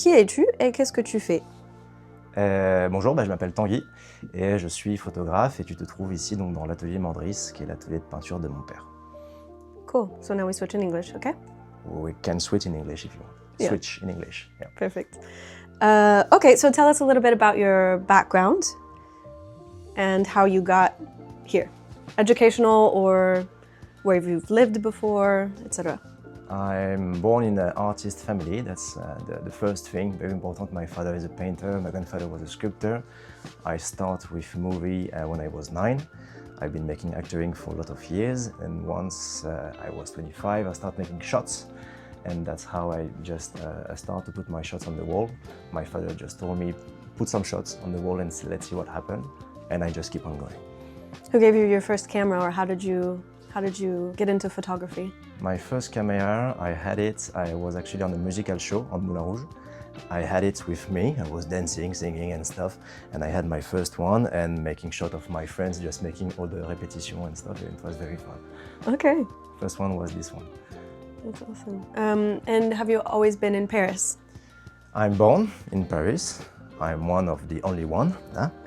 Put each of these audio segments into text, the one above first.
Qui es-tu et qu'est-ce que tu fais? Bonjour, je m'appelle Tanguy et je suis photographe et tu te trouves ici donc, dans l'atelier Mendrisse, qui est l'atelier de peinture de mon père. Cool. So now we switch in English, okay? We can switch in English if you want. Yeah. Switch in English. Yeah. Perfect. Okay, so tell us a little bit about your background and how you got here. Educational or where you've lived before, etc. I'm born in an artist family. That's the first thing, very important. My father is a painter, my grandfather was a sculptor. I start with movie when I was 9. I've been making acting for a lot of years, and once I was 25, I started making shots. And that's how I just started to put my shots on the wall. My father just told me, put some shots on the wall and let's see what happens. And I just keep on going. Who gave you your first camera, or how did you get into photography? My first camera, I had it, I was actually on a musical show on Moulin Rouge. I had it with me, I was dancing, singing and stuff, and I had my first one and making shot of my friends, just making all the repetition and stuff, and it was very fun. Okay. First one was this one. That's awesome. And have you always been in Paris? I'm born in Paris. I'm one of the only one,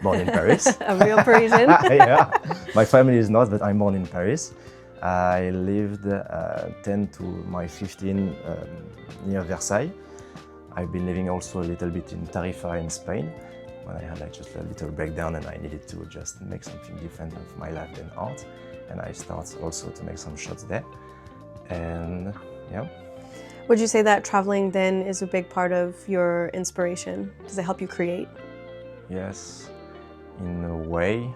born in Paris. A real Parisian? Yeah, my family is not, but I'm born in Paris. I lived 10 to my 15 near Versailles. I've been living also a little bit in Tarifa in Spain, when I had like just a little breakdown and I needed to just make something different of my life than art. And I started also to make some shots there. And yeah. Would you say that traveling then is a big part of your inspiration? Does it help you create? Yes, in a way.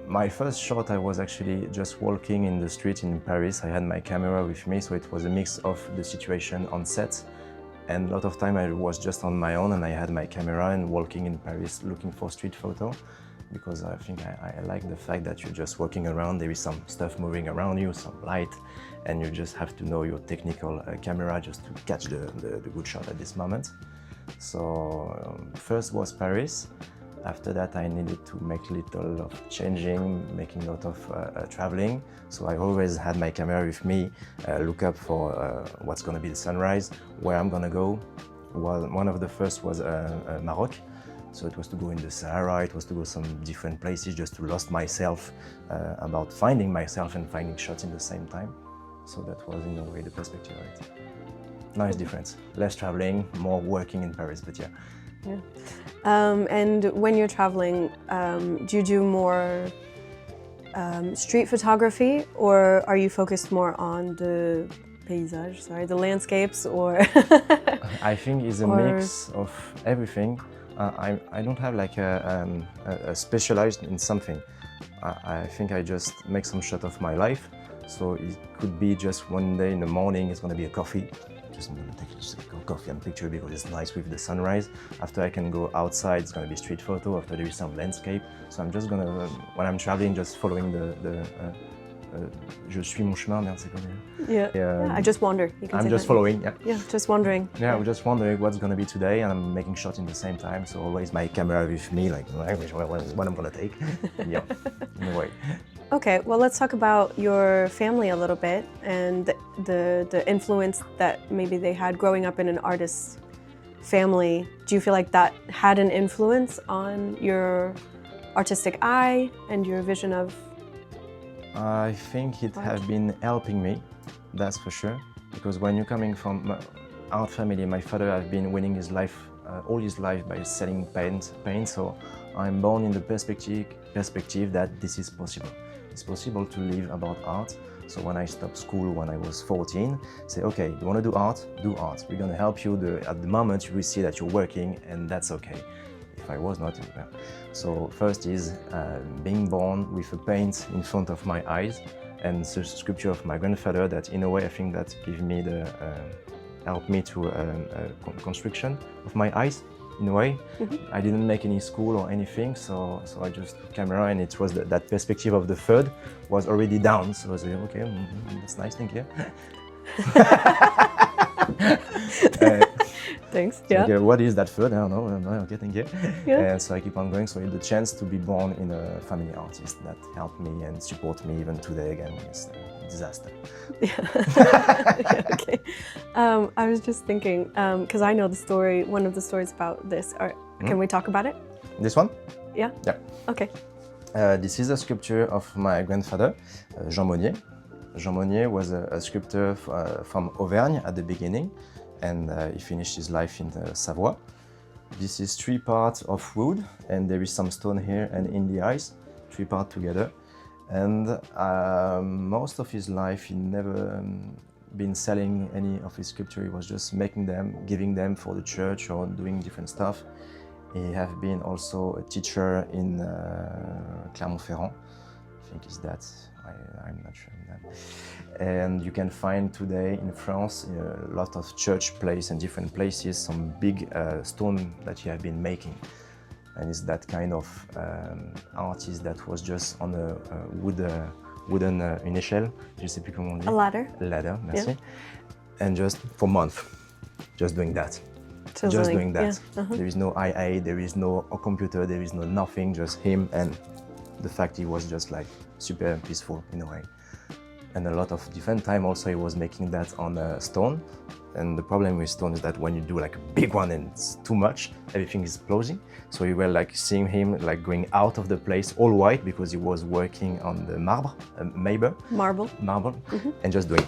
My first shot, I was actually just walking in the street in Paris. I had my camera with me, so it was a mix of the situation on set. And a lot of time I was just on my own and I had my camera and walking in Paris looking for street photo. Because I think I like the fact that you're just walking around, there is some stuff moving around you, some light, and you just have to know your technical camera just to catch the good shot at this moment. So first was Paris. After that I needed to make little of changing, making a lot of traveling. So I always had my camera with me, look up for what's going to be the sunrise, where I'm going to go. Well, one of the first was Morocco. So it was to go in the Sahara, it was to go some different places just to lost myself, about finding myself and finding shots in the same time. So that was in a way the perspective of it. Nice difference. Less traveling, more working in Paris, but yeah. Yeah. And when you're traveling, do you do more street photography, or are you focused more on the paysage, the landscapes, or? I think it's a mix of everything. I don't have like a specialized in something. I think I just make some shot of my life. So it could be just one day in the morning, it's going to be a coffee. Just I'm going to take a coffee and picture because it's nice with the sunrise. After I can go outside, it's going to be street photo. After there is some landscape. So I'm just going to, when I'm traveling, just following je suis mon chemin, merde, c'est quoi? Yeah, I just wander. You can I'm say just that. following, yeah. Yeah, just wandering. Yeah, I'm just wondering what's going to be today, and I'm making shots in the same time. So always my camera with me, like what I'm going to take. Yeah, in a way. Okay, well, let's talk about your family a little bit and the influence that maybe they had growing up in an artist's family. Do you feel like that had an influence on your artistic eye and your vision of? I think it has been helping me, that's for sure. Because when you're coming from art family, my father has been winning his life, all his life by selling paint. So I'm born in the perspective that this is possible. It's possible to live about art. So when I stopped school when I was 14, say, okay, you want to do art? Do art. We're going to help you. At the moment you will see that you're working, and that's okay. If I was not, well. So first is being born with a paint in front of my eyes, and the sculpture of my grandfather that in a way I think that gave me the, helped me to construction of my eyes in a way. Mm-hmm. I didn't make any school or anything, so I just took camera, and it was that perspective of the third was already down. So I was like, okay, that's nice, thank you. Thanks. Yeah. Okay, what is that food? I don't know. Okay, thank you. Yeah. And so I keep on going. So I had the chance to be born in a family artist that helped me and support me even today. Again, it's disaster. Yeah, okay. I was just thinking, because I know the story, one of the stories about this. Can we talk about it? This one? Yeah? Yeah. Okay. This is a sculpture of my grandfather, Jean Monnier. Jean Monnier was a sculptor from Auvergne at the beginning, and he finished his life in Savoie. This is 3 parts of wood, and there is some stone here and in the eyes, 3 parts together. And most of his life, he never been selling any of his sculpture. He was just making them, giving them for the church or doing different stuff. He have been also a teacher in Clermont-Ferrand. I think is that. I'm not sure on that. And you can find today in France a lot of church places and different places some big stone that he have been making. And it's that kind of artist that was just on a wooden une échelle, je sais plus comment on dit. A ladder. Ladder, merci. Yeah. And just for months, just doing that. Chiseling. Just doing that. Yeah. There is no IA, there is no computer, there is no nothing, just him, and the fact he was just like super peaceful in a way. And a lot of different time also he was making that on stone. And the problem with stone is that when you do like a big one and it's too much, everything is exploding. So you were like seeing him like going out of the place all white because he was working on the marble, Marble. and just doing.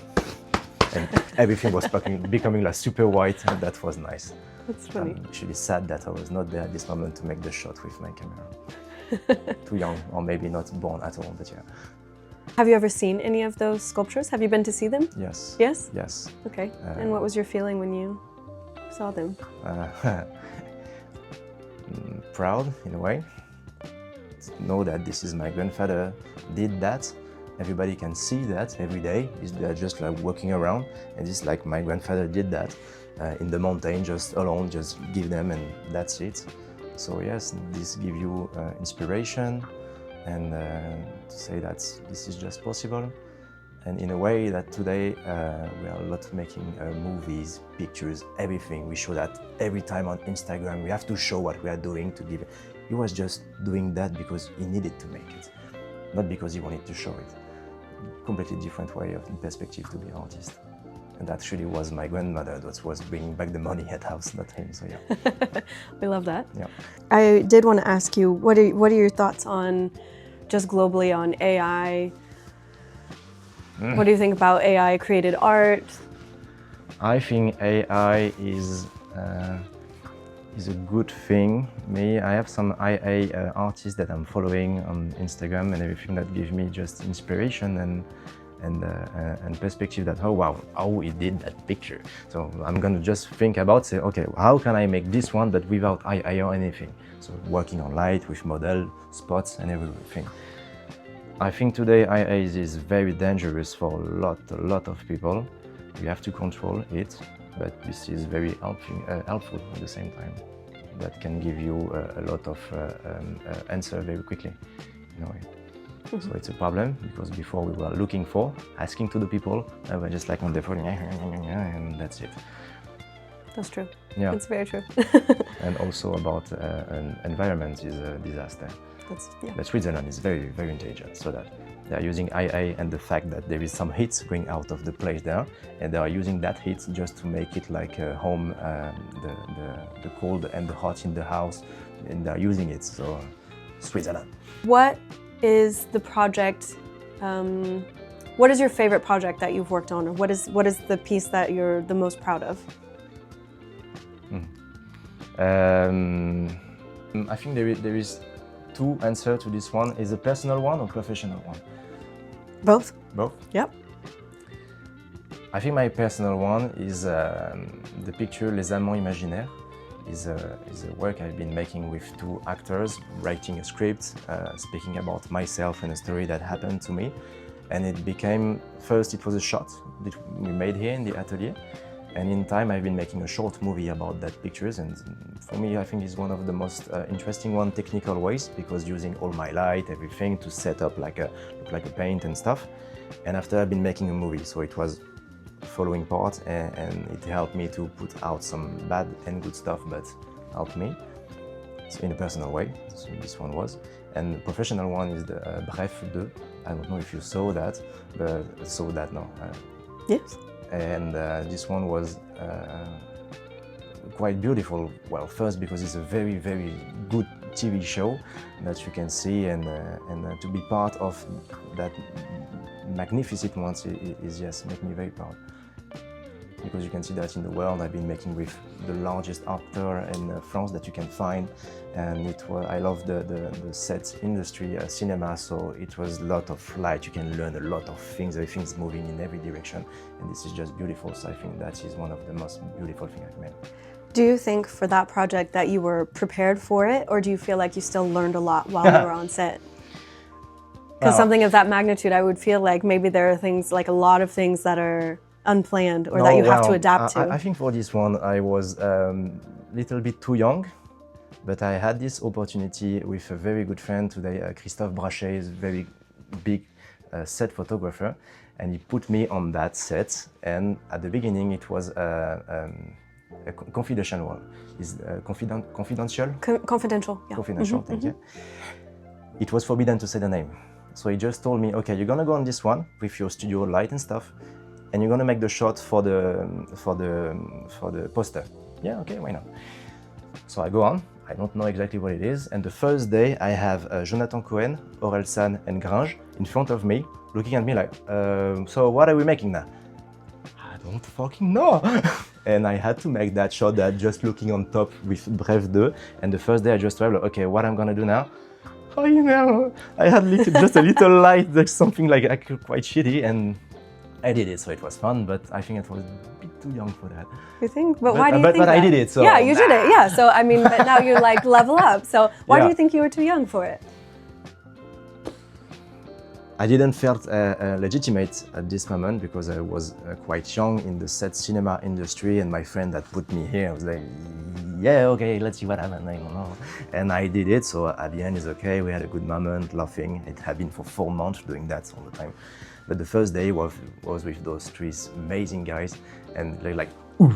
And everything was becoming like super white, and that was nice. That's funny. I'm actually sad that I was not there at this moment to make the shot with my camera. Too young, or maybe not born at all, but yeah. Have you ever seen any of those sculptures? Have you been to see them? Yes. Yes? Yes. Okay. And what was your feeling when you saw them? Proud, in a way. Know that this is my grandfather did that. Everybody can see that every day. They're just like walking around, and it's like my grandfather did that in the mountain, just alone, just give them, and that's it. So yes, this gives you inspiration, and to say that this is just possible. And in a way that today we are a lot making movies, pictures, everything. We show that every time on Instagram. We have to show what we are doing to give it. He was just doing that because he needed to make it, not because he wanted to show it. Completely different way of perspective to be an artist. And that actually was my grandmother that was bringing back the money at house, not him, so yeah. We love that. Yeah. I did want to ask you, what are your thoughts on, just globally, on AI? What do you think about AI created art? I think AI is a good thing. I have some IA artists that I'm following on Instagram and everything that give me just inspiration and perspective that, oh wow, how he did that picture. So I'm gonna just think about, say, okay, how can I make this one but without AI or anything? So working on light with model, spots and everything. I think today IA is very dangerous for a lot of people. We have to control it, but this is very helpful at the same time. That can give you a lot of answer very quickly, in a way. So it's a problem because before we were looking for, asking to the people, and we're just like on the phone, and that's it. That's true. Yeah. That's very true. And also about an environment is a disaster. But Switzerland is very, very intelligent, so that they are using IA and the fact that there is some heat going out of the place there, and they are using that heat just to make it like a home, the cold and the hot in the house, and they are using it, so Switzerland. What is the project, what is your favorite project that you've worked on, or what is the piece that you're the most proud of? I think there is two answers to this one. Is a personal one or professional one? Both. Both? Yep. I think my personal one is the picture Les Amants Imaginaires. Is a work I've been making with 2 actors, writing a script, speaking about myself and a story that happened to me. And it became, first it was a shot that we made here in the atelier. And in time I've been making a short movie about that pictures, and for me I think it's one of the most interesting technical ways, because using all my light, everything to set up look like a paint and stuff. And after I've been making a movie, so it was following part, and it helped me to put out some bad and good stuff, but helped me. so in a personal way. So this one was, and the professional one is the Bref 2. I don't know if you saw that, but saw that no. Yes. And this one was quite beautiful. Well, first because it's a very, very good TV show that you can see, and to be part of that magnificent one is yes, make me very proud. Because you can see that in the world, I've been making with the largest actor in France that you can find, and I love the set industry, cinema, so it was a lot of light. You can learn a lot of things, everything's moving in every direction, and this is just beautiful, so I think that is one of the most beautiful things I've made. Do you think for that project that you were prepared for it, or do you feel like you still learned a lot while you were on set? Because something of that magnitude, I would feel like maybe there are things, like a lot of things that are unplanned or that you have to adapt to. I think for this one I was a little bit too young, but I had this opportunity with a very good friend today, Christophe Brachet, is a very big set photographer, and he put me on that set, and at the beginning it was a confidential one. Is confidential? Confidential, yeah. Confidential, thank you. It was forbidden to say the name. So he just told me, okay, you're gonna go on this one with your studio light and stuff, and you're gonna make the shot for the poster. Yeah, okay, why not? So I go on. I don't know exactly what it is, and the first day I have Jonathan Cohen, Aurel San, and Gringe in front of me, looking at me like, so what are we making now? I don't fucking know. And I had to make that shot that just looking on top with Bref 2, and the first day I just tried, like, okay, what I'm gonna do now? Oh, you know, I had just a little light, like something like quite shitty, and I did it, so it was fun, but I think it was a bit too young for that. You think? But why do you think But that? I did it, so... Yeah, you did it, yeah. So, I mean, but now you like level up. So why do you think you were too young for it? I didn't feel legitimate at this moment because I was quite young in the set cinema industry, and my friend that put me here was like, yeah, okay, let's see what happens, I don't know. And I did it, so at the end it's okay, we had a good moment, laughing. It had been for 4 months doing that all the time. But the first day was with those 3 amazing guys, and they're like, ooh,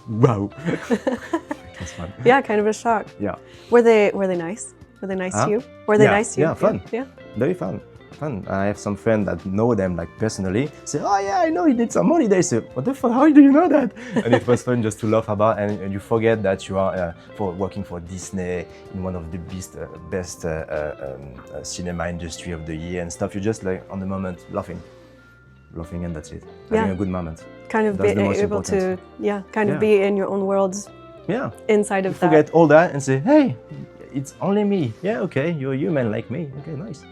wow. It was fun. Yeah, kind of a shock. Yeah. Were they nice? Were they nice to you? Were they nice to you? Yeah, fun. Yeah. Very fun. I have some friends that know them like personally, say, oh yeah, I know he did some holidays. Say, what the fuck, how do you know that? And it was fun just to laugh about, and you forget that you are working for Disney in one of the best cinema industry of the year and stuff. You just like on the moment laughing, and that's it. Having a good moment. Kind of be able to, be in your own world. Yeah. Inside of that. Forget all that and say, hey, it's only me. Yeah, okay, you're human like me. Okay, nice.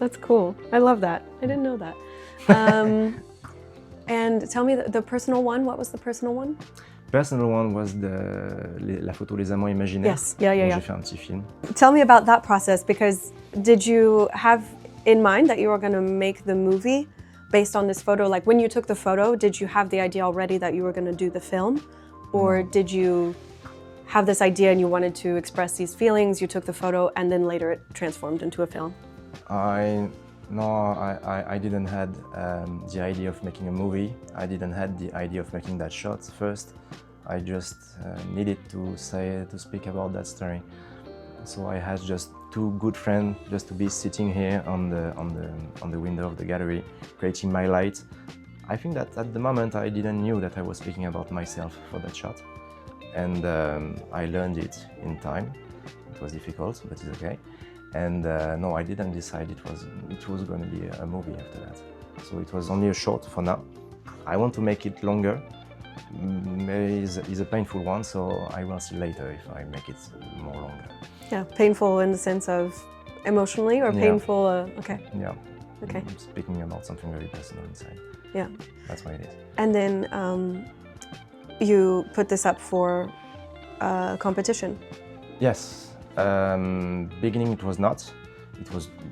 That's cool. I love that. I didn't know that. And tell me the personal one. What was the personal one? Personal one was la photo Les Amants Imaginaires. Yes, yeah. J'ai fait un petit film. Tell me about that process, because did you have in mind that you were going to make the movie based on this photo? Like when you took the photo, did you have the idea already that you were going to do the film? Or did you have this idea and you wanted to express these feelings, you took the photo, and then later it transformed into a film? I didn't had the idea of making a movie. I didn't had the idea of making that shot first. I just needed to speak about that story. So I had just 2 good friends just to be sitting here on the window of the gallery, creating my light. I think that at the moment I didn't knew that I was speaking about myself for that shot, and I learned it in time. It was difficult, but it's okay. And no, I didn't decide it was going to be a movie after that. So it was only a short for now. I want to make it longer. Maybe it's a painful one, so I will see later if I make it more longer. Yeah, painful in the sense of emotionally, or painful, okay. Yeah. Okay. I'm speaking about something very personal inside. Yeah. That's why it is. And then you put this up for competition. Yes. Beginning it was not.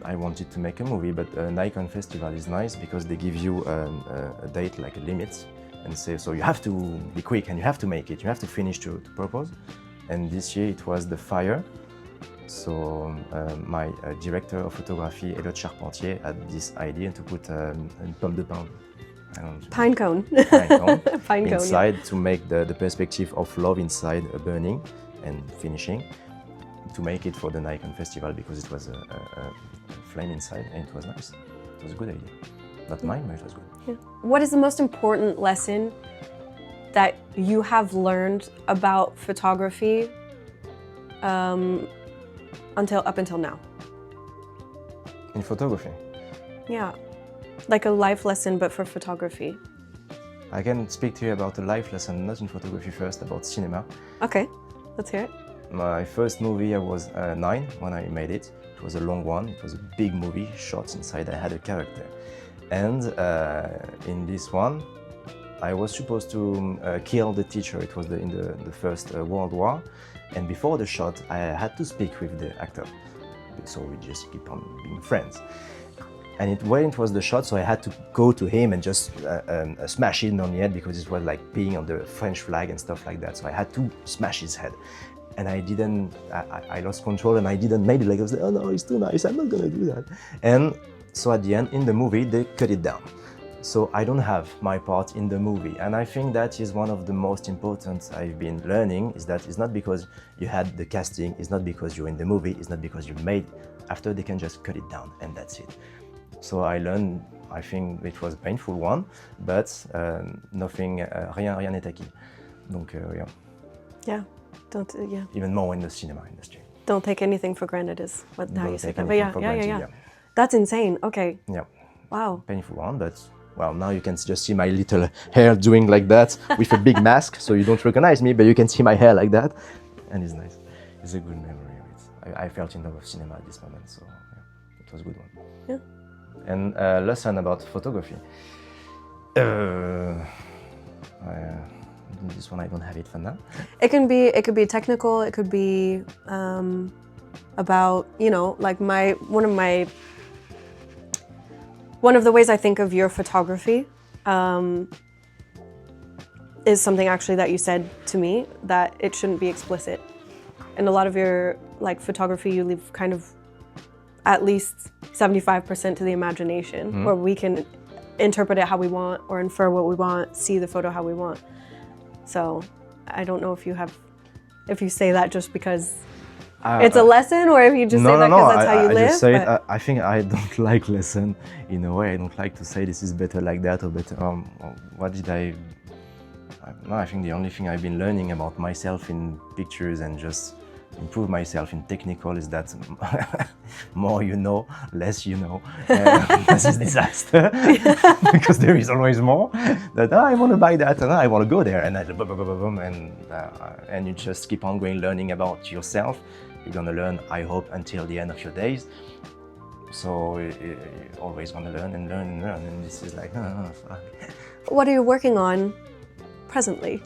I wanted to make a movie, but Nikon Festival is nice because they give you a date, like a limit, and say, so you have to be quick and you have to make it, you have to finish to propose. And this year it was the fire. So my director of photography, Elliot Charpentier, had this idea to put a pomme de pin. Pine cone. Pine cone inside, to make the perspective of love inside burning and finishing. to make it for the Nikon festival because it was a flame inside and it was nice. It was a good idea. Not mine, but it was good. Yeah. What is the most important lesson that you have learned about photography up until now? In photography? Yeah, like a life lesson, but for photography. I can speak to you about a life lesson, not in photography first, about cinema. Okay, let's hear it. My first movie, I was 9 when I made it. It was a long one, it was a big movie, shot inside, I had a character. And in this one, I was supposed to kill the teacher. It was in the First World War. And before the shot, I had to speak with the actor. So we just keep on being friends. And when it was the shot, so I had to go to him and just smash him on the head because it was like being on the French flag and stuff like that. So I had to smash his head. And I didn't, I lost control and I didn't make it. Like I was like, oh no, it's too nice, I'm not gonna do that. And so at the end, in the movie, they cut it down. So I don't have my part in the movie. And I think that is one of the most important I've been learning, is that it's not because you had the casting, it's not because you're in the movie, it's not because you made, after they can just cut it down and that's it. So I learned, I think it was a painful one, but nothing, rien n'est acquis. Donc, yeah. Yeah, don't, yeah. Even more in the cinema industry. Don't take anything for granted is how you say that. But yeah. That's insane, okay. Yeah. Wow. Painful one, but well, now you can just see my little hair doing like that with a big mask, so you don't recognize me, but you can see my hair like that. And it's nice. It's a good memory of it. I felt in love with cinema at this moment, so yeah, it was a good one. Yeah. And lesson about photography. This one I don't have it for now. It could be technical, it could be about, you know, like one of the ways I think of your photography is something actually that you said to me, that it shouldn't be explicit. In a lot of your photography, you leave kind of at least 75% to the imagination, where we can interpret it how we want or infer what we want, see the photo how we want. So I don't know if you say that just because it's a lesson, or if you just say that because that's how you live. Just say it. I think I don't like lesson in a way. I don't like to say this is better like that or better. What did I? No, I think the only thing I've been learning about myself in pictures and just improve myself in technical is that more you know, less you know. This is disaster because there is always more. That I want to buy that and I want to go there, and and you just keep on going learning about yourself. You're gonna learn, I hope, until the end of your days. So you're always gonna learn and learn and learn, and this is like, fuck. What are you working on presently?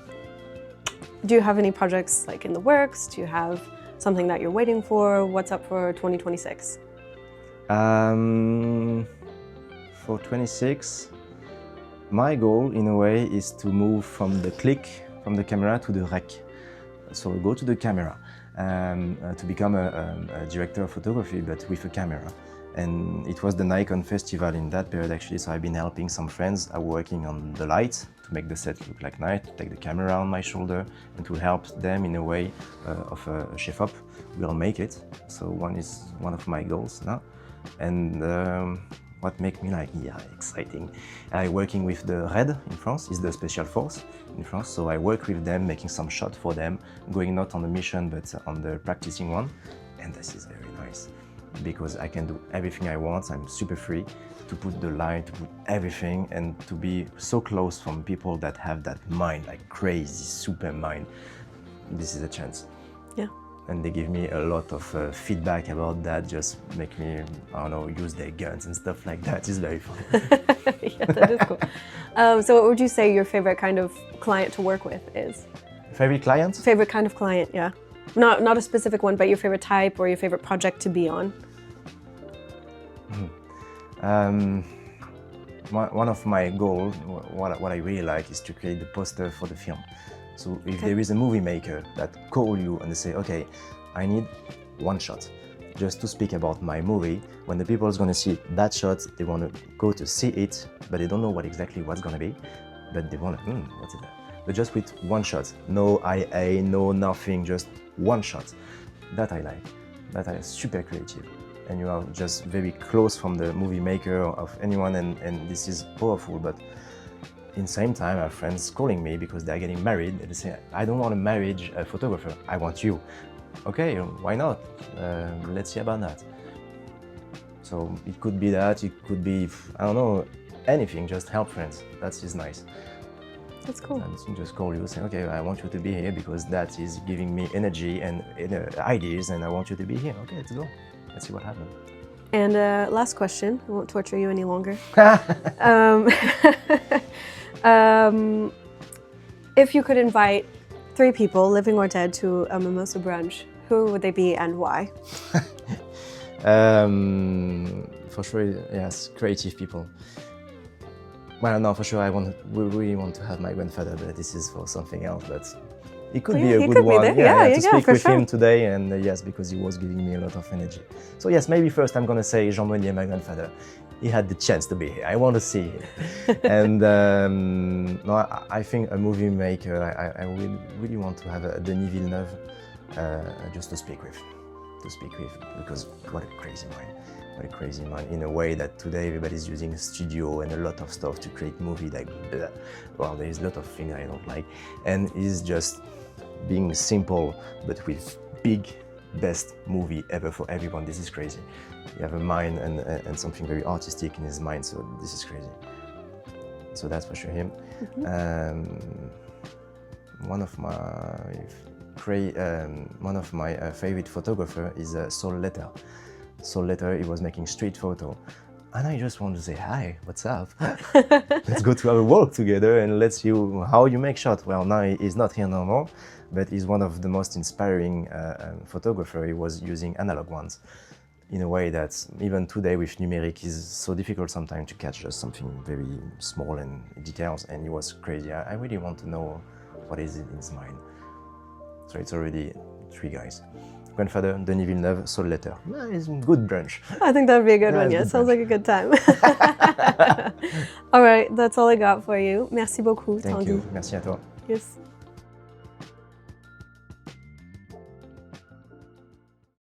Do you have any projects like in the works? Do you have something that you're waiting for? What's up for 2026? For 26, my goal in a way is to move from the click, from the camera to the rec. So go to the camera, to become a director of photography, but with a camera. And it was the Nikon festival in that period actually, so I've been helping some friends working on the lights to make the set look like night, to take the camera on my shoulder and to help them in a way of a chef-op. We'll make it. So one of my goals now. And what makes me exciting, working with the RAID in France, is the special force in France. So I work with them, making some shots for them, going not on the mission but on the practicing one. And this is very nice, because I can do everything I want. I'm super free to put the light, to put everything, and to be so close from people that have that mind, like crazy, super mind. This is a chance. Yeah. And they give me a lot of feedback about that, just make me, I don't know, use their guns and stuff like that. It's very fun. Yeah, that is cool. So what would you say your favorite kind of client to work with is? Favorite client? Favorite kind of client, yeah. Not a specific one, but your favorite type or your favorite project to be on. One of my goals, what I really like, is to create the poster for the film. So if there is a movie maker that call you and they say, okay, I need one shot just to speak about my movie, when the people is going to see that shot, they want to go to see it, but they don't know exactly what's going to be, but they want to, what's it? But just with one shot, no IA, no nothing, just one shot. That I like. That are super creative. And you are just very close from the movie maker of anyone, and this is powerful. But in the same time, I have friends calling me because they're getting married, and they say, I don't want to marry a photographer, I want you. Okay, why not? Let's see about that. So it could be that, it could be, I don't know, anything, just help friends. That is nice. That's cool. And just call you, say, okay, I want you to be here because that is giving me energy and ideas, and I want you to be here. Okay, let's go. Let's see what happens. And last question, I won't torture you any longer. If you could invite 3 people, living or dead, to a mimosa brunch, who would they be and why? For sure, yes, creative people. Well, no, for sure, we really want to have my grandfather, but this is for something else. But it could be a good one. To speak with him today, and yes, because he was giving me a lot of energy. So yes, maybe first I'm gonna say Jean Monnier, my grandfather. He had the chance to be here. I want to see him. And no, I think a movie maker. I really want to have a Denis Villeneuve, just to speak with, because what a crazy mind. What a crazy mind, in a way that today everybody's using a studio and a lot of stuff to create movie like blah. Well, there's a lot of things I don't like, and he's just being simple but with big, best movie ever for everyone. This is crazy. You have a mind and something very artistic in his mind, so this is crazy. So that's for sure him. One of my favorite photographer is Saul Letter. So later he was making street photo, and I just want to say, hi, what's up? Let's go to have a walk together and let's see how you make shot. Well, now he's not here no more, but he's one of the most inspiring photographer. He was using analog ones in a way that even today with numeric is so difficult sometimes to catch just something very small and details, and it was crazy. I really want to know what is in his mind. So it's already 3 guys. Grandfather, Denis Villeneuve, Saul Letter. It's a good brunch. I think that would be a good one, yeah. Sounds like a good time. All right, that's all I got for you. Merci beaucoup, Tanguy. Thank you. Merci à toi. Yes.